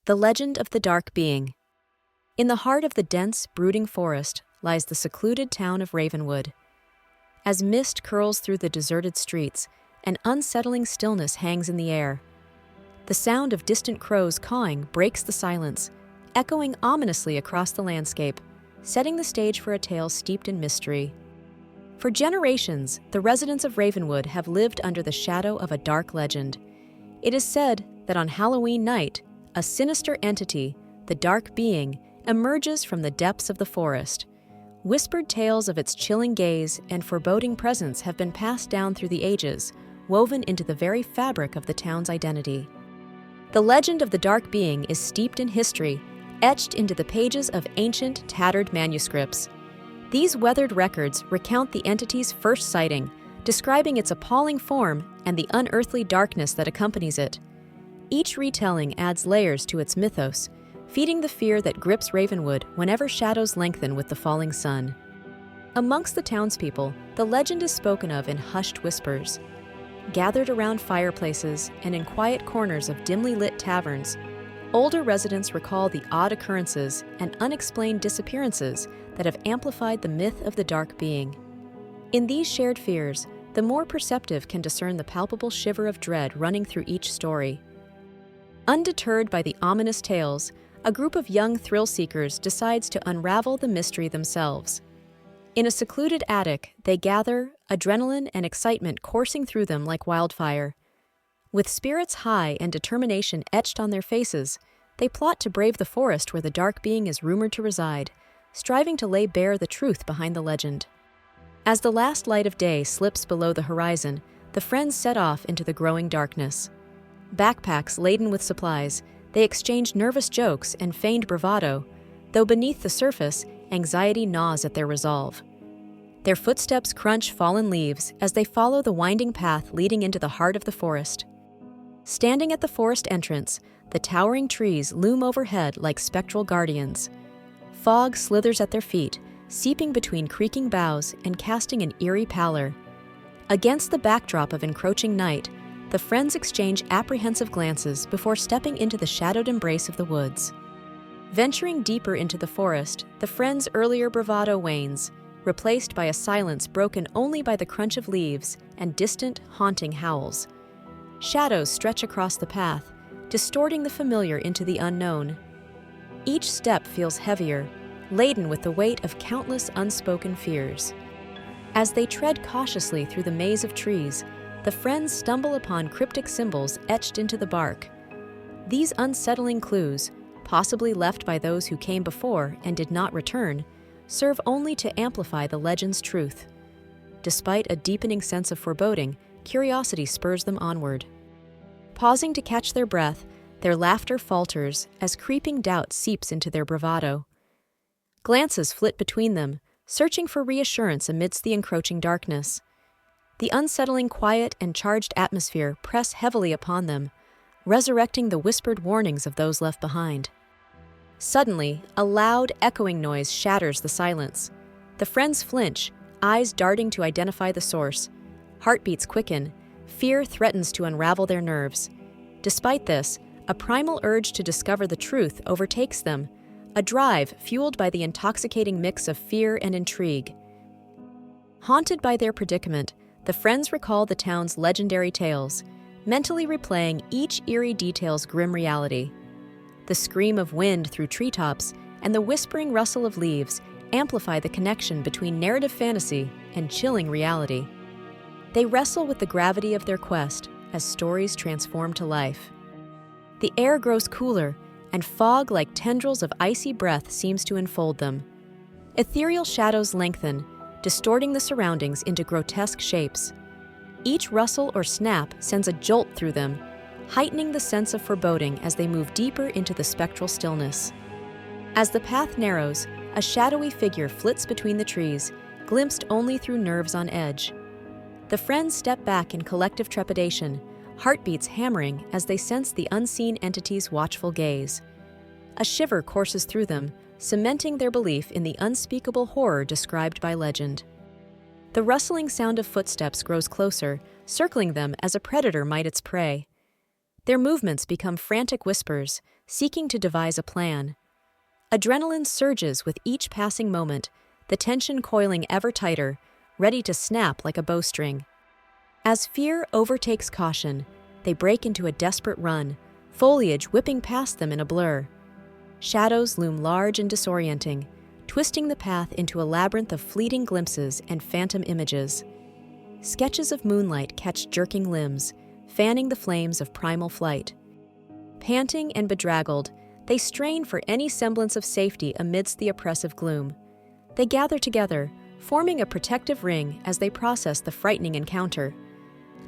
The Legend of the Dark Being. In the heart of the dense, brooding forest lies the secluded town of Ravenwood. As mist curls through the deserted streets, an unsettling stillness hangs in the air. The sound of distant crows cawing breaks the silence, echoing ominously across the landscape, setting the stage for a tale steeped in mystery. For generations, the residents of Ravenwood have lived under the shadow of a dark legend. It is said that on Halloween night, a sinister entity, the Dark Being, emerges from the depths of the forest. Whispered tales of its chilling gaze and foreboding presence have been passed down through the ages, woven into the very fabric of the town's identity. The legend of the Dark Being is steeped in history, etched into the pages of ancient, tattered manuscripts. These weathered records recount the entity's first sighting, describing its appalling form and the unearthly darkness that accompanies it. Each retelling adds layers to its mythos, feeding the fear that grips Ravenwood whenever shadows lengthen with the falling sun. Amongst the townspeople, the legend is spoken of in hushed whispers. Gathered around fireplaces and in quiet corners of dimly lit taverns, older residents recall the odd occurrences and unexplained disappearances that have amplified the myth of the Dark Being. In these shared fears, the more perceptive can discern the palpable shiver of dread running through each story. Undeterred by the ominous tales, a group of young thrill-seekers decides to unravel the mystery themselves. In a secluded attic, they gather, adrenaline and excitement coursing through them like wildfire. With spirits high and determination etched on their faces, they plot to brave the forest where the Dark Being is rumored to reside, striving to lay bare the truth behind the legend. As the last light of day slips below the horizon, the friends set off into the growing darkness. Backpacks laden with supplies, they exchange nervous jokes and feigned bravado, though beneath the surface, anxiety gnaws at their resolve. Their footsteps crunch fallen leaves as they follow the winding path leading into the heart of the forest. Standing at the forest entrance, the towering trees loom overhead like spectral guardians. Fog slithers at their feet, seeping between creaking boughs and casting an eerie pallor. Against the backdrop of encroaching night, the friends exchange apprehensive glances before stepping into the shadowed embrace of the woods. Venturing deeper into the forest, the friends' earlier bravado wanes, replaced by a silence broken only by the crunch of leaves and distant, haunting howls. Shadows stretch across the path, distorting the familiar into the unknown. Each step feels heavier, laden with the weight of countless unspoken fears. As they tread cautiously through the maze of trees, the friends stumble upon cryptic symbols etched into the bark. These unsettling clues, possibly left by those who came before and did not return, serve only to amplify the legend's truth. Despite a deepening sense of foreboding, curiosity spurs them onward. Pausing to catch their breath, their laughter falters as creeping doubt seeps into their bravado. Glances flit between them, searching for reassurance amidst the encroaching darkness. The unsettling quiet and charged atmosphere press heavily upon them, resurrecting the whispered warnings of those left behind. Suddenly, a loud, echoing noise shatters the silence. The friends flinch, eyes darting to identify the source. Heartbeats quicken, fear threatens to unravel their nerves. Despite this, a primal urge to discover the truth overtakes them, a drive fueled by the intoxicating mix of fear and intrigue. Haunted by their predicament, the friends recall the town's legendary tales, mentally replaying each eerie detail's grim reality. The scream of wind through treetops and the whispering rustle of leaves amplify the connection between narrative fantasy and chilling reality. They wrestle with the gravity of their quest as stories transform to life. The air grows cooler, and fog like tendrils of icy breath seems to enfold them. Ethereal shadows lengthen, distorting the surroundings into grotesque shapes. Each rustle or snap sends a jolt through them, heightening the sense of foreboding as they move deeper into the spectral stillness. As the path narrows, a shadowy figure flits between the trees, glimpsed only through nerves on edge. The friends step back in collective trepidation, heartbeats hammering as they sense the unseen entity's watchful gaze. A shiver courses through them, cementing their belief in the unspeakable horror described by legend. The rustling sound of footsteps grows closer, circling them as a predator might its prey. Their movements become frantic whispers, seeking to devise a plan. Adrenaline surges with each passing moment, the tension coiling ever tighter, ready to snap like a bowstring. As fear overtakes caution, they break into a desperate run, foliage whipping past them in a blur. Shadows loom large and disorienting, twisting the path into a labyrinth of fleeting glimpses and phantom images. Sketches of moonlight catch jerking limbs, fanning the flames of primal flight. Panting and bedraggled, they strain for any semblance of safety amidst the oppressive gloom. They gather together, forming a protective ring as they process the frightening encounter.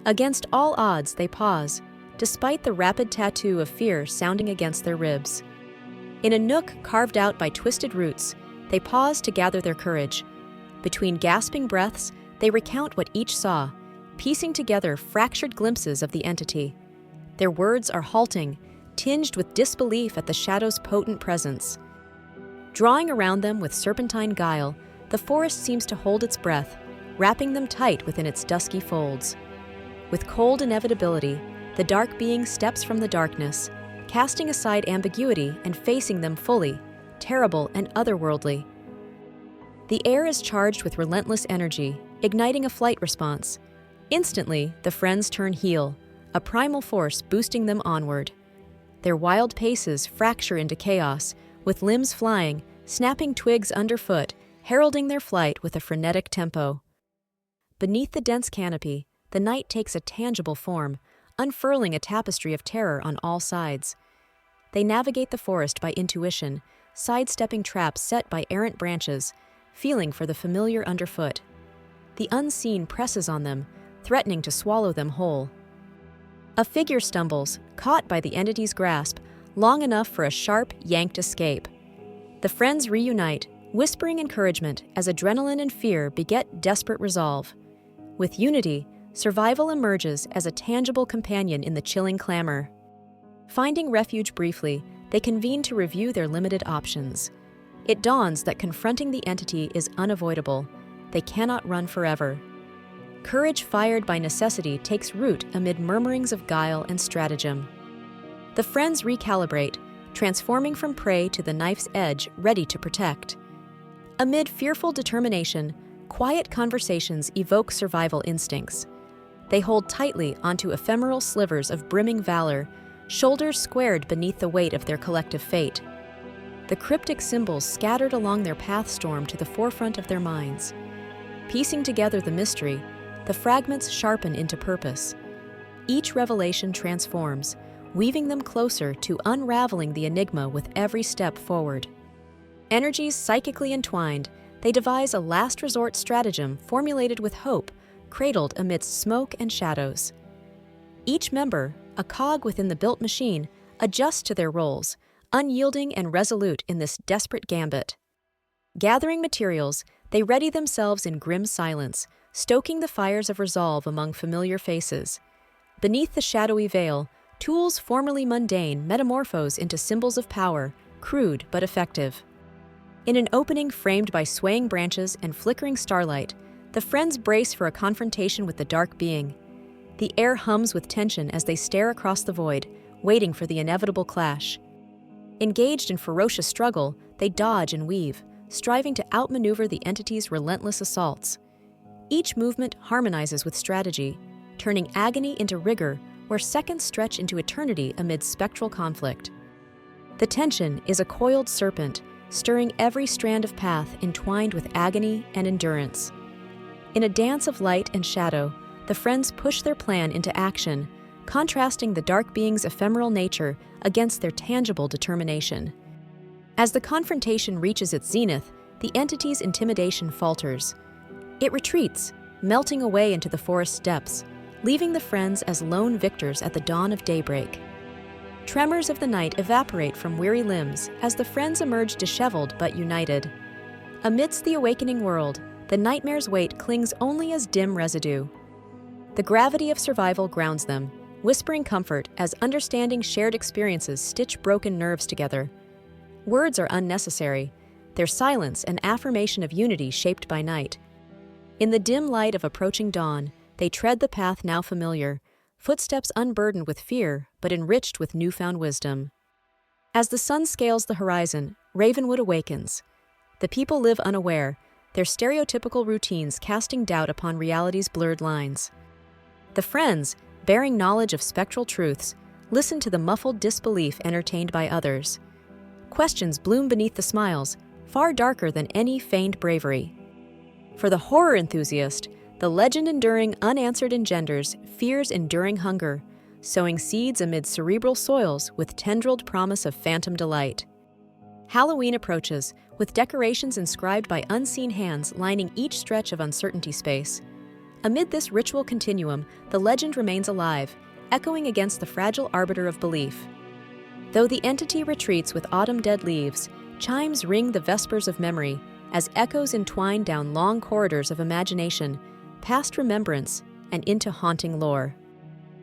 Against all odds, they pause, despite the rapid tattoo of fear sounding against their ribs. In a nook carved out by twisted roots, they pause to gather their courage. Between gasping breaths, they recount what each saw, piecing together fractured glimpses of the entity. Their words are halting, tinged with disbelief at the shadow's potent presence. Drawing around them with serpentine guile, the forest seems to hold its breath, wrapping them tight within its dusky folds. With cold inevitability, the dark being steps from the darkness, casting aside ambiguity and facing them fully, terrible and otherworldly. The air is charged with relentless energy, igniting a flight response. Instantly, the friends turn heel, a primal force boosting them onward. Their wild paces fracture into chaos, with limbs flying, snapping twigs underfoot, heralding their flight with a frenetic tempo. Beneath the dense canopy, the night takes a tangible form, unfurling a tapestry of terror on all sides. They navigate the forest by intuition, sidestepping traps set by errant branches, feeling for the familiar underfoot. The unseen presses on them, threatening to swallow them whole. A figure stumbles, caught by the entity's grasp, long enough for a sharp, yanked escape. The friends reunite, whispering encouragement as adrenaline and fear beget desperate resolve. With unity, survival emerges as a tangible companion in the chilling clamor. Finding refuge briefly, they convene to review their limited options. It dawns that confronting the entity is unavoidable. They cannot run forever. Courage fired by necessity takes root amid murmurings of guile and stratagem. The friends recalibrate, transforming from prey to the knife's edge, ready to protect. Amid fearful determination, quiet conversations evoke survival instincts. They hold tightly onto ephemeral slivers of brimming valor, shoulders squared beneath the weight of their collective fate. The cryptic symbols scattered along their path storm to the forefront of their minds. Piecing together the mystery, the fragments sharpen into purpose. Each revelation transforms, weaving them closer to unraveling the enigma with every step forward. Energies psychically entwined, they devise a last resort stratagem formulated with hope, cradled amidst smoke and shadows. Each member, a cog within the built machine, adjusts to their roles, unyielding and resolute in this desperate gambit. Gathering materials, they ready themselves in grim silence, stoking the fires of resolve among familiar faces. Beneath the shadowy veil, tools formerly mundane metamorphose into symbols of power, crude but effective. In an opening framed by swaying branches and flickering starlight, the friends brace for a confrontation with the dark being. The air hums with tension as they stare across the void, waiting for the inevitable clash. Engaged in ferocious struggle, they dodge and weave, striving to outmaneuver the entity's relentless assaults. Each movement harmonizes with strategy, turning agony into rigor where seconds stretch into eternity amid spectral conflict. The tension is a coiled serpent, stirring every strand of path entwined with agony and endurance. In a dance of light and shadow, the friends push their plan into action, contrasting the dark being's ephemeral nature against their tangible determination. As the confrontation reaches its zenith, the entity's intimidation falters. It retreats, melting away into the forest's depths, leaving the friends as lone victors at the dawn of daybreak. Tremors of the night evaporate from weary limbs as the friends emerge disheveled but united. Amidst the awakening world, the nightmare's weight clings only as dim residue. The gravity of survival grounds them, whispering comfort as understanding shared experiences stitch broken nerves together. Words are unnecessary, their silence an affirmation of unity shaped by night. In the dim light of approaching dawn, they tread the path now familiar, footsteps unburdened with fear but enriched with newfound wisdom. As the sun scales the horizon, Ravenwood awakens. The people live unaware, their stereotypical routines casting doubt upon reality's blurred lines. The friends, bearing knowledge of spectral truths, listen to the muffled disbelief entertained by others. Questions bloom beneath the smiles, far darker than any feigned bravery. For the horror enthusiast, the legend enduring unanswered engenders fear's enduring hunger, sowing seeds amid cerebral soils with tendrilled promise of phantom delight. Halloween approaches, with decorations inscribed by unseen hands lining each stretch of uncertainty space. Amid this ritual continuum, the legend remains alive, echoing against the fragile arbiter of belief. Though the entity retreats with autumn dead leaves, chimes ring the vespers of memory as echoes entwine down long corridors of imagination, past remembrance, and into haunting lore.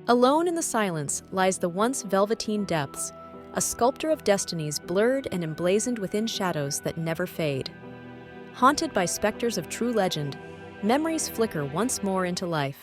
Alone in the silence lies the once velveteen depths, a sculptor of destinies blurred and emblazoned within shadows that never fade. Haunted by specters of true legend, memories flicker once more into life.